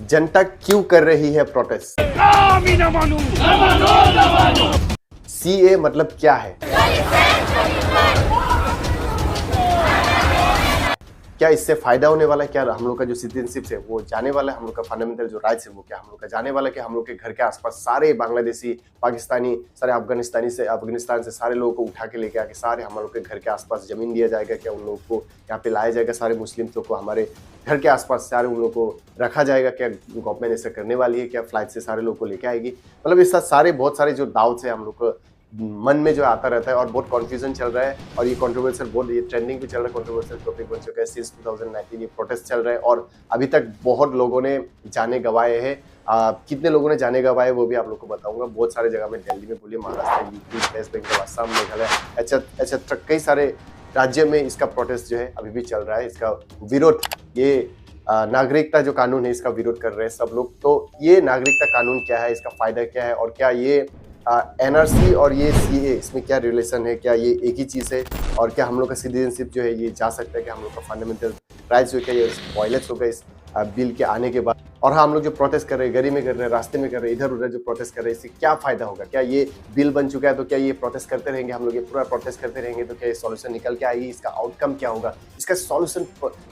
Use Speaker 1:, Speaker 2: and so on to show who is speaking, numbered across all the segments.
Speaker 1: जनता क्यों कर रही है प्रोटेस्ट? सीए मतलब क्या है? क्या इससे फायदा होने वाला है? क्या हम लोग का जो सिटीजनशिप है वो जाने वाला है? हम लोग का फंडामेंटल जो राइट्स है वो क्या हम लोग का जाने वाला है? कि हम लोग के घर के आसपास सारे बांग्लादेशी, पाकिस्तानी, सारे अफगानिस्तान से सारे लोगों को उठा के लेके आके सारे हम लोग के घर के आसपास जमीन दिया जाएगा? क्या उन लोगों को यहाँ पे लाया जाएगा? सारे मुस्लिम लोग को हमारे घर के आसपास सारे उन लोग को रखा जाएगा? क्या गवर्नमेंट ऐसा करने वाली है? क्या फ्लाइट से सारे लोग को लेके आएगी? मतलब इस सारे बहुत सारे जो डाउट्स है हम लोग को मन में जो आता रहता है और बहुत कन्फ्यूजन चल रहा है और ये कंट्रोवर्शियल बहुत ये ट्रेंडिंग भी चल रहा है, कंट्रोवर्शियल टॉपिक बन चुका है सिंस 2019 ये प्रोटेस्ट चल रहा है और अभी तक बहुत लोगों ने जाने गंवाए हैं। कितने लोगों ने जाने गंवाए वो भी आप लोग को बताऊंगा। बहुत सारे जगह में दिल्ली में बोलिए, महाराष्ट्र, यूपी, वेस्ट बंगाल, असम, मेघालय, अच्छा कई सारे राज्य में इसका प्रोटेस्ट जो है अभी भी चल रहा है। इसका विरोध ये नागरिकता जो कानून है इसका विरोध कर रहे हैं सब लोग। तो ये नागरिकता कानून क्या है, इसका फायदा क्या है और क्या ये एनआरसी और ये सीए इसमें क्या रिलेशन है? क्या ये एक ही चीज़ है? और क्या हम लोग का सिटीजनशिप जो है ये जा सकता है? कि हम लोग का फंडामेंटल राइट्स जो है ये वायलेट होगा इस बिल के आने के बाद? और हाँ, हम लोग जो प्रोटेस्ट कर रहे हैं, गली में कर रहे हैं, रास्ते में कर रहे हैं, इधर उधर जो प्रोटेस्ट कर रहे हैं, इससे क्या फायदा होगा? क्या ये बिल बन चुका है तो क्या ये प्रोटेस्ट करते रहेंगे हम लोग, ये पूरा प्रोटेस्ट करते रहेंगे तो क्या ये सॉल्यूशन निकल के आएगी? इसका आउटकम क्या होगा? इसका सॉल्यूशन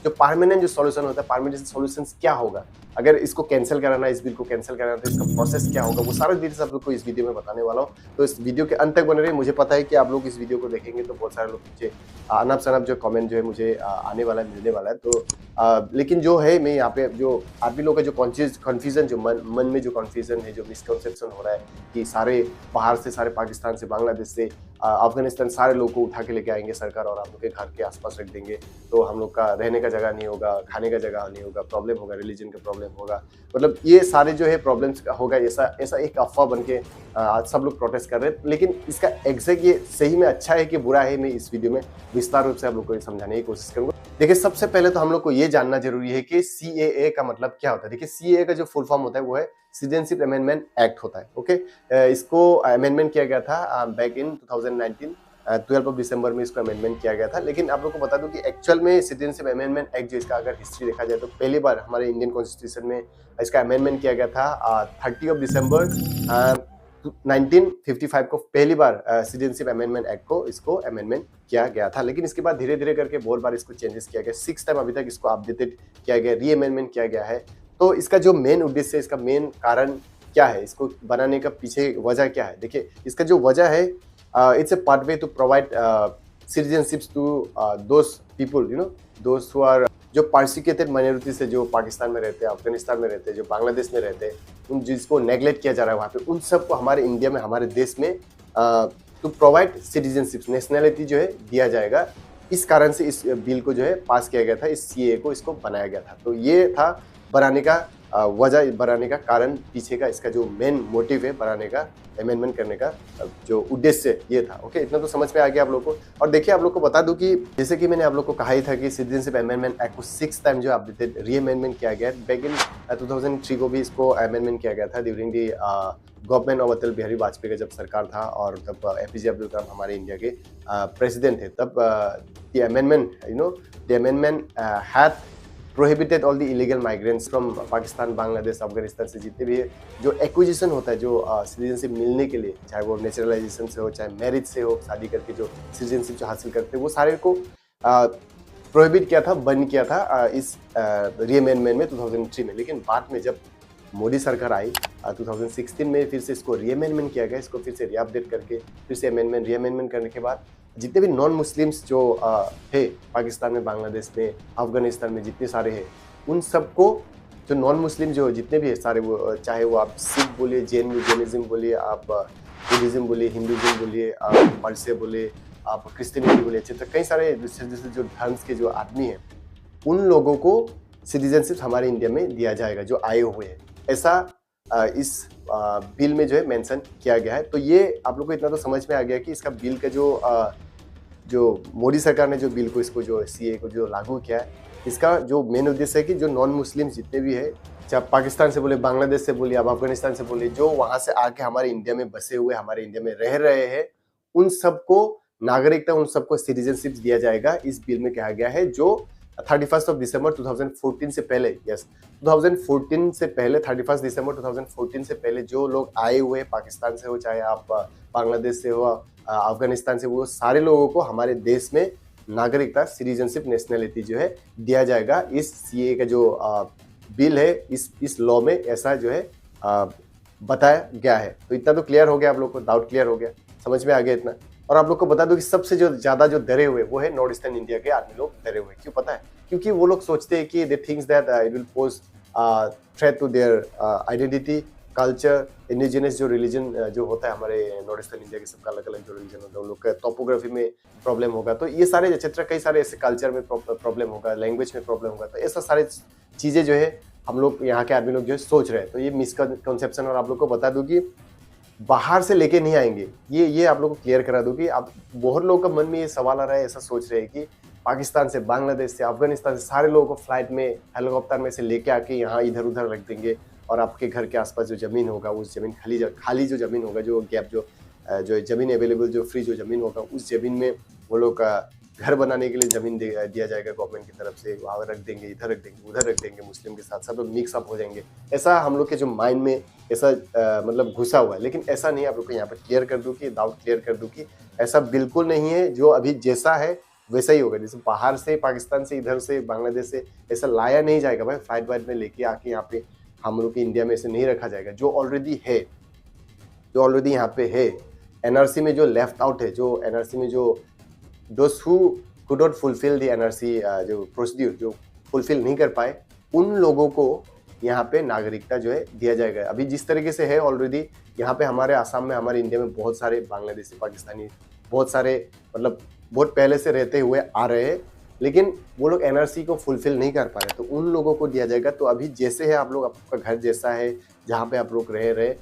Speaker 1: जो परमानेंट जो सॉल्यूशन होता है, परमानेंट सॉल्यूशन क्या होगा? अगर इसको कैंसिल कराना, इस बिल को कैंसिल कराना तो इसका प्रोसेस क्या होगा? वो सारा डिटेल्स आप लोग को इस वीडियो में बताने वाला हूँ। तो इस वीडियो के अंत तक बने रहिए। मुझे पता है कि आप लोग इस वीडियो को देखेंगे तो बहुत सारे लोग मुझे अनप शनप जो कमेंट जो है मुझे आने वाला है, मिलने वाला है। तो लेकिन जो है मैं यहाँ पे जो आप भी लोग का जो कन्फ्यूजन जो मन में जो कन्फ्यूजन है, जो मिसकंसेप्शन हो रहा है कि सारे बाहर से, सारे पाकिस्तान से, बांग्लादेश से, अफगानिस्तान सारे लोग को उठा के लेके आएंगे सरकार और आप लोग के घर के आसपास रख देंगे तो हम लोग का रहने का जगह नहीं होगा, खाने का जगह नहीं होगा, प्रॉब्लम होगा, रिलीजन का प्रॉब्लम होगा। मतलब ये सारे जो है प्रॉब्लम्स होगा, ऐसा एक अफवाह बन के आज सब लोग प्रोटेस्ट कर रहे हैं। लेकिन इसका एग्जैक्ट ये सही में अच्छा है कि बुरा है, मैं इस वीडियो में विस्तार रूप से आप लोग को समझाने की कोशिश करूंगा। देखिए, सबसे पहले तो हम लोग को ये जानना जरूरी है कि सीएए का मतलब क्या होता है। देखिए, सीएए का जो फुल फॉर्म होता है वो है सिटीजनशिप अमेंडमेंट एक्ट होता है। ओके, इसको अमेंडमेंट किया गया था बैक इन 2019, 12 ऑफ दिसंबर में इसको अमेंडमेंट किया गया था। लेकिन आप लोग को बता दूं कि एक्चुअल में सिटीजनशिप अमेंडमेंट एक्ट जो इसका अगर हिस्ट्री देखा जाए तो पहली बार हमारे इंडियन कॉन्स्टिट्यूशन में इसका अमेंडमेंट किया गया था 30 ऑफ दिसंबर 1955 को पहली बार सिटीजनशिप अमेंडमेंट एक्ट को इसको अमेंडमेंट किया गया था। लेकिन इसके बाद धीरे धीरे करके बहुत बार इसको चेंजेस किया गया। 6 टाइम अभी तक इसको अपडेटेड किया गया, री अमेंडमेंट किया गया है। तो इसका जो मेन उद्देश्य है, इसका मेन कारण क्या है, इसको बनाने का पीछे वजह क्या है? देखिए, इसका जो वजह है, it's a pathway to provide citizenships to those people, you know, those who are जो परसिक्यूटेड माइनॉरिटी से, जो पाकिस्तान में रहते हैं, अफगानिस्तान में रहते हैं, जो बांग्लादेश में रहते हैं, उन जिसको नेग्लेक्ट किया जा रहा है वहाँ पे, उन सबको हमारे इंडिया में, हमारे देश में टू प्रोवाइड सिटीजनशिप, नेशनैलिटी जो है दिया जाएगा। इस कारण से इस बिल को जो है पास किया गया था, इस सीए को इसको बनाया गया था। तो ये था बनाने का वजह, बनाने का कारण, पीछे का इसका जो मेन मोटिव है बनाने का, अमेंडमेंट करने का जो उद्देश्य ये था। ओके, इतना तो समझ में आ गया आप लोग को। और देखिए, आप लोग को बता दूं कि जैसे कि मैंने आप लोग को कहा ही था कि सिटीजनशिप अमेंडमेंट एक्ट को 6 टाइम जो अपडेटेड, री अमेंडमेंट किया गया। बैक इन 2003 को भी इसको अमेंडमेंट किया गया था during the government of Atal Bihari Vajpayee का जब सरकार था और तब एपीजे अब्दुल कलाम हमारे इंडिया के प्रेसिडेंट थे। तब the amendment, you know, the amendment had prohibited all the illegal migrants from Pakistan, Bangladesh, Afghanistan से जितने भी जो एक्विजिशन होता है, जो सिटीजनशिप मिलने के लिए, चाहे वो नेचुरलाइजेशन से हो, चाहे मैरिज से हो, शादी करके जो सिटीजनशिप जो हासिल करते हैं, वो सारे को प्रोहिबिट किया था, बंद किया था इस री अमेंडमेंट में 2003 में। लेकिन बाद में जब मोदी सरकार आई 2016 में, फिर से इसको री अमेंडमेंट किया गया, इसको फिर से रीअपडेट करके फिर से री अमेंडमेंट करने के बाद जितने भी नॉन मुस्लिम्स जो है पाकिस्तान में, बांग्लादेश में, अफगानिस्तान में जितने सारे हैं, उन सबको, जो नॉन मुस्लिम जो जितने भी है सारे, वो चाहे वो आप सिख बोलिए, जैनिज्म बोलिए, आप बुद्धिज्म बोलिए, हिंदुज्म बोलिए, आप पारसी बोलिए, आप क्रिश्चियनिटी बोलिए, अच्छा, कई सारे दूसरे जो धर्म के जो आदमी हैं, उन लोगों को सिटीजनशिप हमारे इंडिया में दिया जाएगा जो आए हुए हैं। ऐसा इस बिल में जो है मेंशन किया गया है। तो ये आप लोग को इतना तो समझ में आ गया कि इसका बिल का जो मोदी सरकार ने जो बिल को, इसको जो सीए को जो लागू किया है, इसका जो मेन उद्देश्य है कि जो नॉन मुस्लिम जितने भी है, चाहे पाकिस्तान से बोले, बांग्लादेश से बोलिए, आप अफगानिस्तान से बोलिए, जो वहाँ से आके हमारे इंडिया में बसे हुए, हमारे इंडिया में रह रहे हैं, उन सबको नागरिकता, उन सबको सिटीजनशिप दिया जाएगा। इस बिल में कहा गया है जो 31 ऑफ दिसंबर 2014 से पहले, यस 2014 से पहले, 31 दिसंबर 2014 से पहले जो लोग आए हुए पाकिस्तान से हो, चाहे आप बांग्लादेश से हो, अफगानिस्तान से, वो सारे लोगों को हमारे देश में नागरिकता, सिटीजनशिप, नेशनलिटी जो है दिया जाएगा। इस सीए का जो बिल है, इस लॉ में ऐसा जो है बताया गया है। तो इतना तो क्लियर हो गया, आप लोग को डाउट क्लियर हो गया, समझ में आ गया इतना। और आप लोग को बता दूं कि सबसे जो ज्यादा जो डरे हुए वो है नॉर्थ ईस्टर्न इंडिया के आर्मी लोग डरे हुए। क्यों पता है? क्योंकि वो लोग सोचते हैं कि they thinks that it will pose threat to their identity, culture, indigenous जो रिलीजन जो होता है हमारे नॉर्थ ईस्टर्न इंडिया के, सबका अलग अलग जो रिलीजन होता है, उन लोग का टोपोग्राफी में प्रॉब्लम होगा, तो ये सारे क्षेत्र, कई सारे ऐसे कल्चर में प्रॉब्लम होगा, लैंग्वेज में प्रॉब्लम होगा, तो ऐसा सारे चीजें जो है हम लोग यहाँ के आदमी लोग जो है सोच रहे हैं। तो ये मिसकंसेप्शन, और आप लोग को बता दूं कि बाहर से लेके नहीं आएंगे, ये आप लोग को क्लियर करा दूं कि आप, बहुत लोगों का मन में ये सवाल आ रहा है, ऐसा सोच रहे हैं कि पाकिस्तान से, बांग्लादेश से, अफगानिस्तान से सारे लोगों को फ्लाइट में, हेलीकॉप्टर में से लेके आके यहाँ इधर उधर रख देंगे, और आपके घर के आसपास जो जमीन होगा, उस जमीन खाली जो जमीन होगा, जो गैप जो जमीन अवेलेबल, जो फ्री जो जमीन होगा, उस जमीन में वो लोग का घर बनाने के लिए जमीन दिया जाएगा गवर्नमेंट की तरफ से, वहाँ रख देंगे, इधर रख देंगे, उधर रख देंगे, मुस्लिम के साथ सब लोग मिक्स अप हो जाएंगे। ऐसा हम लोग के जो माइंड में ऐसा मतलब घुसा हुआ है, लेकिन ऐसा नहीं है। आप लोग को यहाँ पर क्लियर कर दूं कि, डाउट क्लियर कर दूं कि ऐसा बिल्कुल नहीं है। जो अभी जैसा है वैसा ही होगा। जैसे बाहर से, पाकिस्तान से, इधर से, बांग्लादेश से ऐसा लाया नहीं जाएगा भाई, फ्लाइट वाइट में लेके आके यहाँ पे हम लोग के इंडिया में ऐसे नहीं रखा जाएगा। जो ऑलरेडी है, जो ऑलरेडी यहाँ पे है, एनआरसी में जो लेफ्ट आउट है, जो एनआरसी में जो दोस्त who could not fulfil the NRC जो प्रोसीड्यूर, जो फुलफिल नहीं कर पाए, उन लोगों को यहाँ पे नागरिकता जो है दिया जाएगा। अभी जिस तरीके से है ऑलरेडी यहाँ पे हमारे आसाम में, हमारे इंडिया में बहुत सारे बांग्लादेशी, पाकिस्तानी, बहुत सारे मतलब बहुत पहले से रहते हुए आ रहे हैं, लेकिन वो लोग एनआरसी को फुलफिल नहीं कर पा रहे, तो उन लोगों को दिया जाएगा। तो अभी जैसे है आप लोग, आपका घर जैसा है, जहाँ पे आप लोग रह रहे,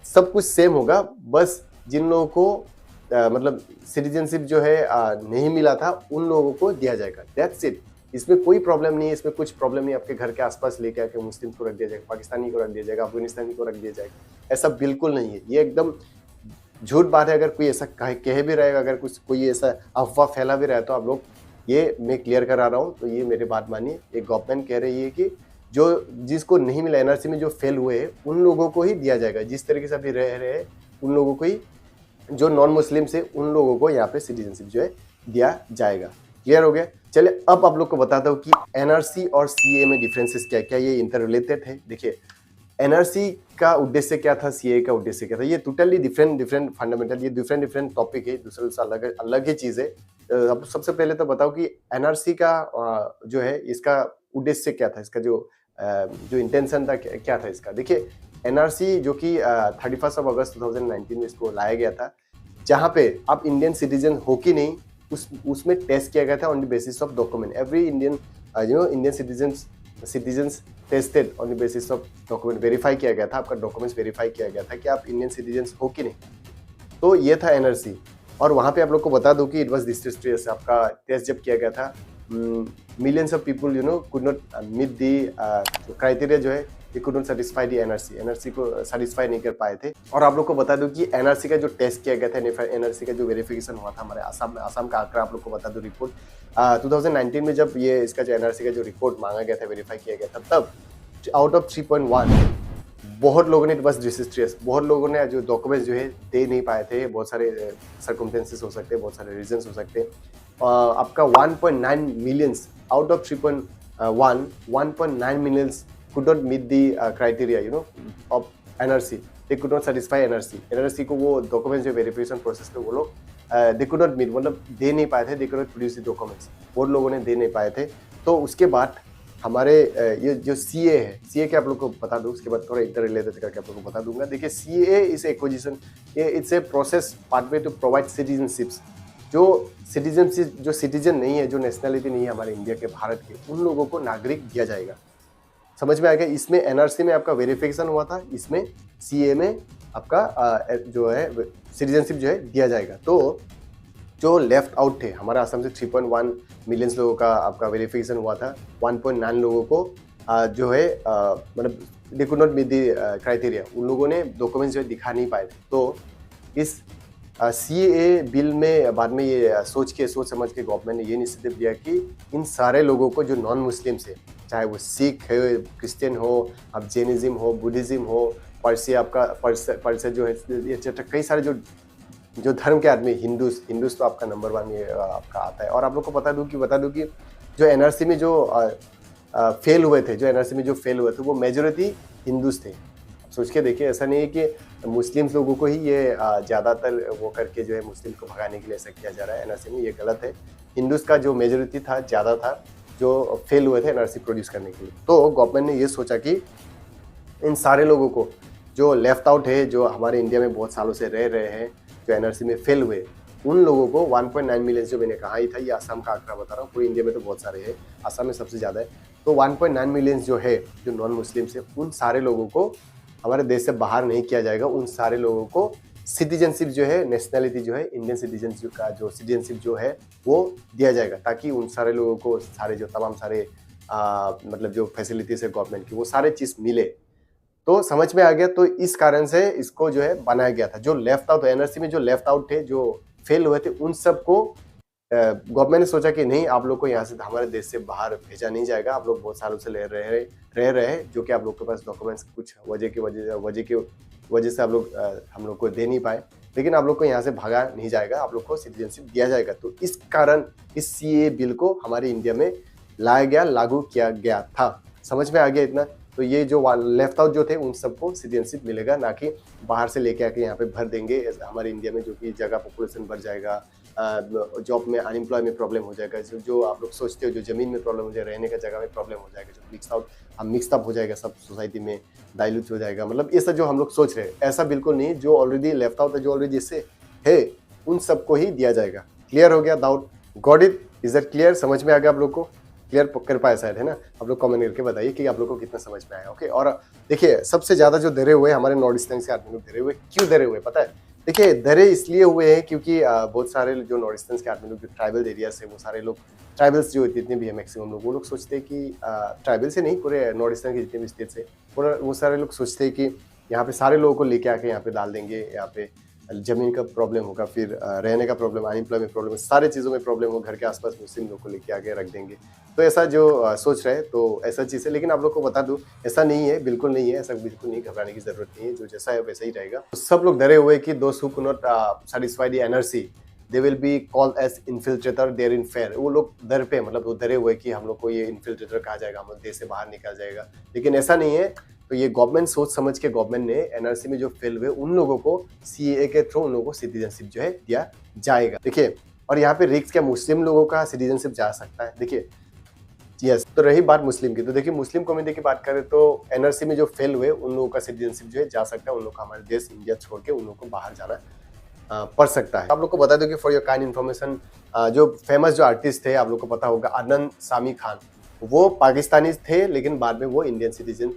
Speaker 1: सब कुछ सेम होगा। बस जिन लोगों को मतलब सिटीजनशिप जो है नहीं मिला था, उन लोगों को दिया जाएगा, दैट्स इट। इसमें कोई प्रॉब्लम नहीं है, इसमें कुछ प्रॉब्लम नहीं। आपके घर के आसपास लेके आके मुस्लिम को रख दिया जाएगा, पाकिस्तानी को रख दिया जाएगा, अफगानिस्तानी को रख दिया जाएगा, ऐसा बिल्कुल नहीं है। ये एकदम झूठ बात है। अगर कोई ऐसा कह भी रहेगा, अगर कुछ कोई ऐसा अफवाह फैला भी रहा है, तो आप लोग, ये मैं क्लियर करा रहा हूँ, तो ये मेरी बात मानिए। ये गवर्नमेंट कह रही है कि जो जिसको नहीं मिला, एनआरसी में जो फेल हुए हैं, उन लोगों को ही दिया जाएगा। जिस तरीके से अभी रह रहे हैं, उन लोगों को ही, जो नॉन मुस्लिम से, उन लोगों को यहाँ पे सिटीजनशिप जो है दिया जाएगा। क्लियर हो गया? चलिए अब आप लोग को बताता हूँ कि एनआरसी और सीए में डिफरेंसेस क्या क्या, ये इंटर रिलेटेड है। देखिए, एनआरसी का उद्देश्य क्या था, सीए का उद्देश्य क्या था, ये टोटली डिफरेंट फंडामेंटल, ये डिफरेंट टॉपिक है, दूसरे से अलग ही चीज़ है। अब सबसे पहले तो बताओ कि एनआरसी का जो है, इसका उद्देश्य क्या था, इसका जो इंटेंशन था क्या था इसका। देखिए, एनआरसी जो कि 31 अगस्त 2019 में इसको लाया गया था, जहाँ पे आप इंडियन सिटीजन हो कि नहीं, उसमें टेस्ट किया गया था on the basis of document. Every Indian Indian citizens tested on the basis of document, verify किया गया था, आपका डॉक्यूमेंट्स वेरीफाई किया गया था कि आप इंडियन सिटीजन्स हो कि नहीं। तो ये था एनआरसी। और वहाँ पे आप लोग को बता दूं कि इट वाज डिस्ट्रेस, आपका टेस्ट जब किया गया था, millions of people could not meet the criteria, जो है ये could not satisfy the NRC को सेटिस्फाई नहीं कर पाए थे। और आप लोग को बता दूं कि एनआरसी का जो टेस्ट किया गया था, एनआरसी का जो वेरिफिकेशन हुआ था हमारे आसाम में, आसाम का आंकड़ा आप लोग को बता दूं, रिपोर्ट 2019 में जब ये इसका जो एनआरसी का जो रिपोर्ट मांगा गया था, वेरीफाई किया गया था, तब आउट ऑफ 3.1 बहुत लोगों ने, बस डिस्ट्रेस, बहुत लोगों ने जो डॉक्यूमेंट्स जो है दे नहीं पाए थे। बहुत सारे सर्कमस्टेंसेस हो सकते हैं, बहुत सारे रीजंस हो सकते हैं। आपका 1.9 millions out of 3.1, 1.9 millions could not meet the criteria of NRC. They could not satisfy NRC को वो डॉक्यूमेंट्स जो वेरिफिकेशन प्रोसेस पे वो लोग they could not meet, मतलब दे नहीं पाए थे, they could not produce the documents, बहुत लोगों ने दे नहीं पाए थे। तो उसके बाद हमारे ये जो सीए है, सीए के आप लोग को बता दूं, उसके बाद थोड़ा इंटर रिलेटेड करके आप लोग को बता दूंगा। देखिए, CA is acquisition, it's a process pathway to provide citizenships. जो सिटीजनशिप, जो सिटीजन नहीं है, जो नेशनलिटी नहीं है हमारे इंडिया के, भारत के, उन लोगों को नागरिक दिया जाएगा। समझ में आ गया? इसमें एनआरसी में आपका वेरिफिकेशन हुआ था, इसमें सीए में आपका जो है सिटीजनशिप जो है दिया जाएगा। तो जो लेफ्ट आउट थे हमारे आसाम से, 3.1 मिलियंस लोगों का आपका वेरिफिकेशन हुआ था, 1.9 लोगों को जो है मतलब they could not meet the criteria, उन लोगों ने डॉक्यूमेंट्स जो है दिखा नहीं पाए थे। तो इस सीएए बिल में बाद में ये सोच समझ के गवर्नमेंट ने ये इनिशिएटिव लिया कि इन सारे लोगों को जो नॉन मुस्लिम्स है, चाहे वो सिख है, क्रिश्चियन हो, अब जैनिज्म हो, बुद्धिज्म हो, पारसी आपका पारसी जो है, ये कई सारे जो धर्म के आदमी, हिंदूज तो आपका नंबर 1 में आपका आता है। और आप लोग को बता दूं कि जो एनआरसी में जो फेल हुए थे वो मेजॉरिटी हिंदूज थे। सोच के देखिए, ऐसा नहीं है कि मुस्लिम्स लोगों को ही ये ज़्यादातर वो करके जो है मुस्लिम को भगाने के लिए ऐसा किया जा रहा है एनआरसी में, ये गलत है। हिंदूज का जो मेजॉरिटी था, ज़्यादा था, जो फेल हुए थे एनआरसी प्रोड्यूस करने के लिए। तो गवर्नमेंट ने ये सोचा कि इन सारे लोगों को जो लेफ्ट आउट है, जो हमारे इंडिया में बहुत सालों से रह रहे हैं, जो एनआरसी में फेल हुए, उन लोगों को 1.9 मिलियन, जो मैंने कहा ही था, ये असम का आंकड़ा बता रहा हूँ, पूरी इंडिया में तो बहुत सारे हैं, असम में सबसे ज़्यादा है। तो 1.9 मिलियन जो है, जो नॉन मुस्लिम्स है, उन सारे लोगों को हमारे देश से बाहर नहीं किया जाएगा। उन सारे लोगों को सिटीजनशिप जो है, नेशनलिटी जो है, इंडियन सिटीजनशिप का जो सिटीजनशिप जो है वो दिया जाएगा, ताकि उन सारे लोगों को सारे जो तमाम सारे मतलब जो फैसिलिटीज है गवर्नमेंट की, वो सारे चीज़ मिले। तो समझ में आ गया। तो इस कारण से इसको जो है बनाया गया था। जो लेफ्ट आउट एनआरसी में जो लेफ्ट आउट थे, जो फेल हुए थे, उन सबको गवर्नमेंट ने सोचा कि नहीं, आप लोग को यहाँ से हमारे देश से बाहर भेजा नहीं जाएगा। आप लोग बहुत सालों से रह रहे हैं, जो कि आप लोग के पास डॉक्यूमेंट्स कुछ वजह की से आप लोग हम लोग को दे नहीं पाए, लेकिन आप लोग को यहाँ से भागा नहीं जाएगा, आप लोग को सिटीजनशिप दिया जाएगा। तो इस कारण इस सीए बिल को हमारे इंडिया में लाया गया, लागू किया गया था। समझ में आ गया इतना? तो ये जो लेफ्ट आउट जो थे, उन सबको सिटीजनशिप मिलेगा, ना कि बाहर से लेके आके यहाँ पे भर देंगे हमारे इंडिया में, जो कि जगह पॉपुलेशन बढ़ जाएगा, जॉब में, अनएम्प्लॉय में प्रॉब्लम हो जाएगा, जो आप लोग सोचते हो, जो जमीन में प्रॉब्लम हो जाएगा, रहने का जगह में प्रॉब्लम हो जाएगा, जो मिक्सअप हो जाएगा, सब सोसाइटी में डाइल्यूट हो जाएगा। मतलब ये सब जो हम लोग सोच रहे हैं, ऐसा बिल्कुल नहीं। जो ऑलरेडी लेफ्ट आउट है, जो ऑलरेडी इससे है, उन सबको ही दिया जाएगा। क्लियर हो गया doubt? Got it? Is that clear? समझ में आ गया आप लोग को? क्लियर कर पाए शायद, है ना? आप लोग कमेंट करके बताइए कि आप लोग को कितना समझ में आया। ओके, और देखिए, सबसे ज़्यादा जो डरे हुए हमारे नॉर्थ ईस्टर्न से आदमी लोग डरे हुए, क्यों डरे हुए पता है? देखिए, डरे इसलिए हुए हैं क्योंकि बहुत सारे जो नॉर्थ ईस्टर्न के आदमी लोग, जो ट्राइबल एरिया से, वो सारे लोग, ट्राइबल्स जो जितने भी है मैक्सिमम लोग, वो लोग सोचते हैं कि ट्राइबल से नहीं, पूरे नॉर्थ ईस्टर्न के जितने भी स्टेट से, वो सारे लोग सोचते हैं कि यहाँ पे सारे लोगों को लेके आके यहाँ पे डाल देंगे, यहाँ पे जमीन का प्रॉब्लम होगा, फिर रहने का प्रॉब्लम, अनएम्प्लॉयमेंट प्रॉब्लम, सारे चीज़ों में प्रॉब्लम हो, घर के आसपास मुस्लिम लोग को लेके आके रख देंगे। तो ऐसा जो सोच रहे हैं, तो ऐसा चीज़ है। लेकिन आप लोग को बता दूं, ऐसा नहीं है, बिल्कुल नहीं है, ऐसा बिल्कुल नहीं, घबराने की जरूरत नहीं है। जो जैसा है वैसा ही रहेगा। तो सब लोग डरे हुए कि दोस्त who could not satisfy the NRC, they will be called as infiltrator there in fear. वो लोग डर पे, मतलब वो डरे हुए कि हम लोग को ये इन्फिल्ट्रेटर कहा जाएगा, हम लोग देश से बाहर निकल जाएगा। लेकिन ऐसा नहीं है। तो ये गवर्नमेंट सोच समझ के गवर्नमेंट ने एनआरसी में जो फेल हुए, उन लोगों को सीएए के थ्रू उन लोगों को सिटीजनशिप जो है दिया जाएगा। देखिए, और यहाँ पे रिक्स क्या, मुस्लिम लोगों का सिटीजनशिप जा सकता है। देखिए, यस। तो रही बात मुस्लिम की, तो देखिए मुस्लिम कम्युनिटी की बात करें तो एनआरसी में जो फेल हुए, उन लोगों का सिटीजनशिप जो है जा सकता है। उन लोगों को हमारे देश इंडिया छोड़ के उन लोगों को बाहर जाना पड़ सकता है। आप लोग को बता दो कि फॉर योर काइंड इन्फॉर्मेशन, जो फेमस जो आर्टिस्ट थे, आप लोग को पता होगा, अदनान सामी खान, वो पाकिस्तानी थे, लेकिन बाद में वो इंडियन सिटीजन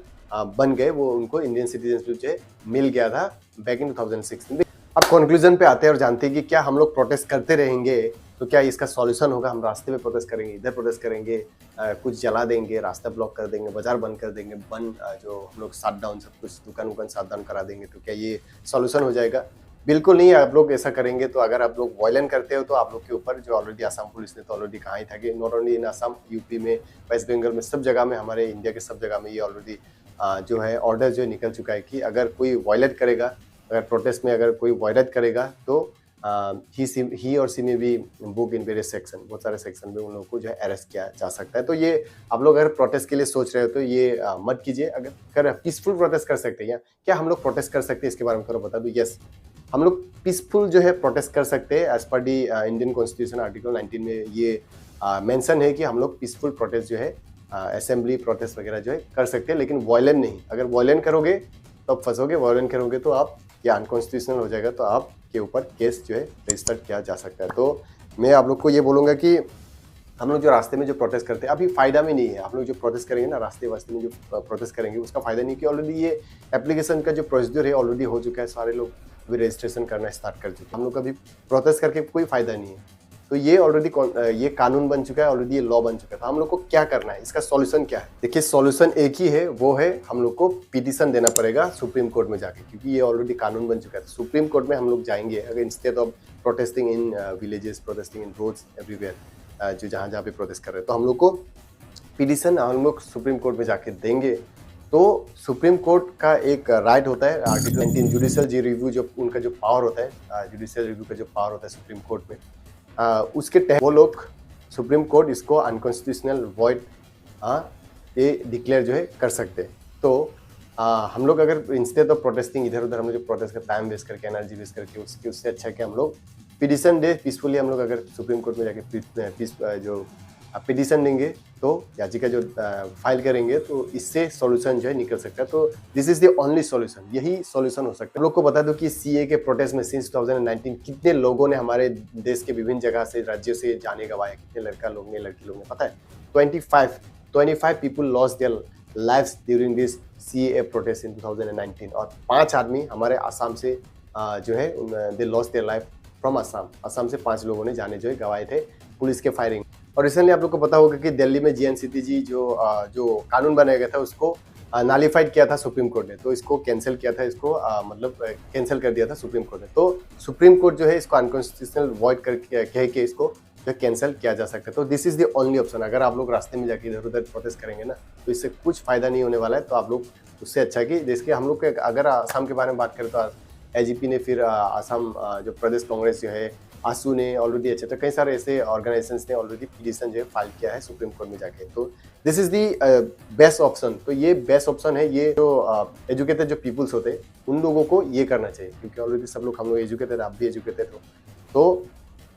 Speaker 1: बन गए। वो उनको इंडियन सिटीजनशिप जो है मिल गया था बैक इन 2016। अब कंक्लूजन पे आते हैं और जानते हैं कि क्या हम लोग प्रोटेस्ट करते रहेंगे तो क्या इसका सॉल्यूशन होगा? हम रास्ते में प्रोटेस्ट करेंगे, इधर प्रोटेस्ट करेंगे, कुछ जला देंगे, रास्ता ब्लॉक कर देंगे, बाजार बंद कर देंगे, जो हम लोग शट डाउन, सब कुछ दुकान शट डाउन करा देंगे, तो क्या ये सॉल्यूशन हो जाएगा? बिल्कुल नहीं। आप लोग ऐसा करेंगे तो अगर आप लोग वायलेंट करते हो तो आप लोग के ऊपर, जो ऑलरेडी असम पुलिस ने तो ऑलरेडी कहा ही था कि not only in Assam, UP में, वेस्ट बंगाल में, सब जगह में, हमारे इंडिया के सब जगह में ये ऑलरेडी जो है ऑर्डर जो निकल चुका है कि अगर कोई वायलेट करेगा, अगर प्रोटेस्ट में अगर कोई वायलेट करेगा तो ही और सी में भी बुक इन वेरियस सेक्शन, बहुत सारे सेक्शन में उन लोगों को जो है अरेस्ट किया जा सकता है। तो ये आप लोग अगर प्रोटेस्ट के लिए सोच रहे हो तो ये मत कीजिए। अगर पीसफुल प्रोटेस्ट कर सकते हैं, क्या हम लोग प्रोटेस्ट कर सकते हैं, इसके बारे में थोड़ा बता दूं। यस, हम लोग पीसफुल जो है प्रोटेस्ट कर सकते हैं। एज पर दी इंडियन कॉन्स्टिट्यूशन आर्टिकल 19 में ये मेंशन है कि हम लोग पीसफुल प्रोटेस्ट जो है, असेंबली प्रोटेस्ट वगैरह जो है कर सकते हैं, लेकिन वायलेंट नहीं। अगर वायलेंट करोगे तो आप फंसोगे, वायलेंट करोगे तो आप ये अनकॉन्स्टिट्यूशनल हो जाएगा, तो आपके ऊपर केस जो है रजिस्टर किया जा सकता है। तो मैं आप लोग को ये बोलूँगा कि हम लोग जो रास्ते में जो प्रोटेस्ट करते हैं, अभी फ़ायदा में नहीं है। आप लोग जो प्रोटेस्ट करेंगे ना, रास्ते वास्ते में जो प्रोटेस्ट करेंगे, उसका फ़ायदा नहीं, कि ऑलरेडी ये एप्लीकेशन का जो प्रोसीजर है ऑलरेडी हो चुका है, सारे लोग अभी रजिस्ट्रेशन करना स्टार्ट कर चुके हैं। हम लोग अभी प्रोटेस्ट करके कोई फ़ायदा नहीं है। तो ये ऑलरेडी ये कानून बन चुका है, ऑलरेडी ये लॉ बन चुका है। तो हम लोग को क्या करना है, इसका सॉल्यूशन क्या है? देखिए सॉल्यूशन एक ही है, वो है हम लोग को पिटीशन देना पड़ेगा सुप्रीम कोर्ट में जाके, क्योंकि ये ऑलरेडी कानून बन चुका है। सुप्रीम कोर्ट में हम लोग जाएंगे अगर instead of protesting in villages, protesting in roads everywhere, जो जहाँ जहाँ पे प्रोटेस्ट कर रहे हैं, तो हम लोग को पिटीशन हम लोग सुप्रीम कोर्ट में जाके देंगे। तो सुप्रीम कोर्ट का एक राइट होता है आर्टिकल 19 जुडिशियल रिव्यू, जो उनका जो पावर होता है, जुडिशियल रिव्यू का जो पावर होता है सुप्रीम कोर्ट में, उसके तहत वो लोग सुप्रीम कोर्ट इसको अनकॉन्स्टिट्यूशनल वॉइड ये डिक्लेयर जो है कर सकते हैं। तो हम लोग अगर इंस्टेड ऑफ प्रोटेस्टिंग इधर उधर हम लोग जो प्रोटेस्ट का टाइम वेस्ट करके, एनर्जी वेस्ट करके, उससे अच्छा है कि हम लोग पिटीशन दे पीसफुली। हम लोग अगर सुप्रीम कोर्ट में जाके जो पिटीशन देंगे, तो याचिका जो फाइल करेंगे, तो इससे सॉल्यूशन जो है निकल सकता है। तो this is the only solution, यही सॉल्यूशन हो सकता है। हम लोग को बता दो कि सीए के प्रोटेस्ट में सिंस 2019 कितने लोगों ने हमारे देश के विभिन्न जगह से, राज्यों से जाने गंवाए, कितने लड़का लोग ने, लड़की लोग ने, पता है 25 people lost their lives during this CA protest in 2019, और 5 आदमी हमारे आसाम से जो है they lost their life from Assam से 5 लोगों ने जाने जो है गंवाए थे पुलिस के फायरिंग। और रिसेंटली आप लोग को पता होगा कि दिल्ली में जीएनसीटीजी जो कानून बनाया गया था, उसको नालिफाइड किया था सुप्रीम कोर्ट ने। तो इसको कैंसिल किया था, इसको मतलब कैंसिल कर दिया था सुप्रीम कोर्ट ने। तो सुप्रीम कोर्ट जो है इसको अनकॉन्स्टिट्यूशनल वॉइड करके कह के इसको जो कैंसिल किया जा सकता है। तो this is the only option. अगर आप लोग रास्ते में जाके इधर उधर प्रोटेस्ट करेंगे ना, तो इससे कुछ फायदा नहीं होने वाला है। तो आप लोग उससे अच्छा कि जैसे कि हम लोग के अगर आसाम के बारे में बात करें, तो एजीपी ने, फिर आसाम जो प्रदेश कांग्रेस जो है, आसू ने ऑलरेडी, अच्छे तो कई सारे ऐसे ऑर्गेनाइजेशंस ने ऑलरेडी पिटीशन जो है फाइल किया है सुप्रीम कोर्ट में जाके। तो this is the best option. तो ये बेस्ट ऑप्शन है। ये जो एजुकेटेड जो पीपल्स होते हैं, उन लोगों को ये करना चाहिए, क्योंकि ऑलरेडी सब लोग, हम लोग एजुकेटेड, आप भी एजुकेटेड हो। तो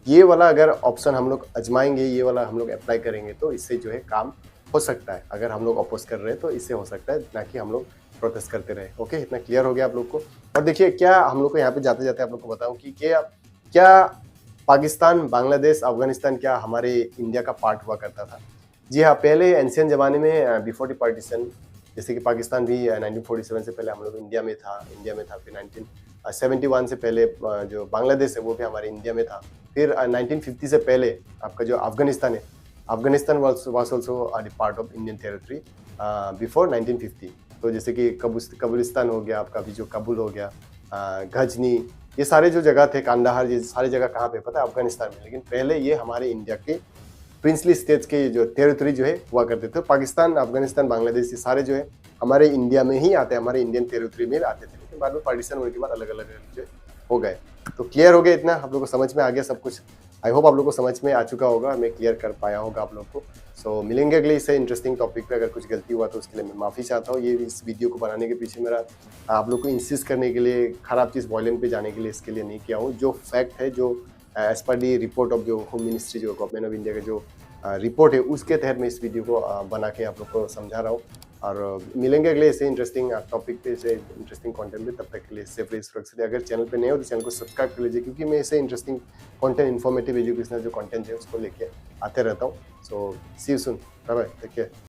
Speaker 1: ये वाला अगर ऑप्शन हम लोग आजमाएंगे, ये वाला हम लोग अप्लाई करेंगे, तो इससे जो है काम हो सकता है। अगर हम लोग अपोज कर रहे हैं तो इससे हो सकता है, ना कि हम लोग प्रोटेस्ट करते रहे। ओके, इतना क्लियर हो गया आप लोग को। और देखिए, क्या हम लोग को यहाँ पे जाते जाते आप लोग को बताऊं कि क्या पाकिस्तान, बांग्लादेश, अफगानिस्तान क्या हमारे इंडिया का पार्ट हुआ करता था? जी हाँ, पहले एंशियन ज़माने में बिफोर द पार्टीशन, जैसे कि पाकिस्तान भी 1947 से पहले हम लोग इंडिया में था। फिर 1971 से पहले जो बांग्लादेश है वो भी हमारे इंडिया में था। फिर 1950 से पहले आपका जो अफगानिस्तान है, Afghanistan was also the part of Indian territory before 1950। तो जैसे कि कबुलिस्तान हो गया आपका, अभी जो काबुल हो गया, गजनी, ये सारे जो जगह थे, कांदाहार, ये सारी जगह कहाँ पे पता है? अफगानिस्तान में। लेकिन पहले ये हमारे इंडिया के प्रिंसली स्टेट्स के जो टेरिटरी जो है हुआ करते थे। पाकिस्तान, अफगानिस्तान, बांग्लादेश, ये सारे जो है हमारे इंडिया में ही आते हैं, हमारे इंडियन टेरिटरी में आते थे। लेकिन बाद में पार्टीशन होने के बाद अलग अलग जो हो गए। तो क्लियर हो गया इतना? आप लोग को समझ में आ गया सब कुछ? आई होप आप लोग को समझ में आ चुका होगा, मैं क्लियर कर पाया होगा आप लोग को। सो मिलेंगे अगले इससे इंटरेस्टिंग टॉपिक पे। अगर कुछ गलती हुआ तो उसके लिए मैं माफ़ी चाहता हूँ। ये इस वीडियो को बनाने के पीछे मेरा आप लोग को इंसिस्ट करने के लिए, खराब चीज़ वॉयलेंट पे जाने के लिए इसके लिए नहीं किया हूँ। जो फैक्ट है, जो as per the report of जो होम मिनिस्ट्री, जो गवर्नमेंट ऑफ इंडिया का जो रिपोर्ट है, उसके तहत मैं इस वीडियो को बना के आप लोग को समझा रहा हूँ। और मिलेंगे अगले ऐसे इंटरेस्टिंग टॉपिक पे, ऐसे इंटरेस्टिंग कंटेंट में। तब तक के लिए सेफ रहिए, सुरक्षित रहिए। अगर चैनल पे नए हो तो चैनल को सब्सक्राइब कर लीजिए, क्योंकि मैं ऐसे इंटरेस्टिंग कंटेंट, इन्फॉर्मेटिव, एजुकेशनल जो कंटेंट है उसको लेके आते रहता हूँ। So see you soon, bye bye, take care.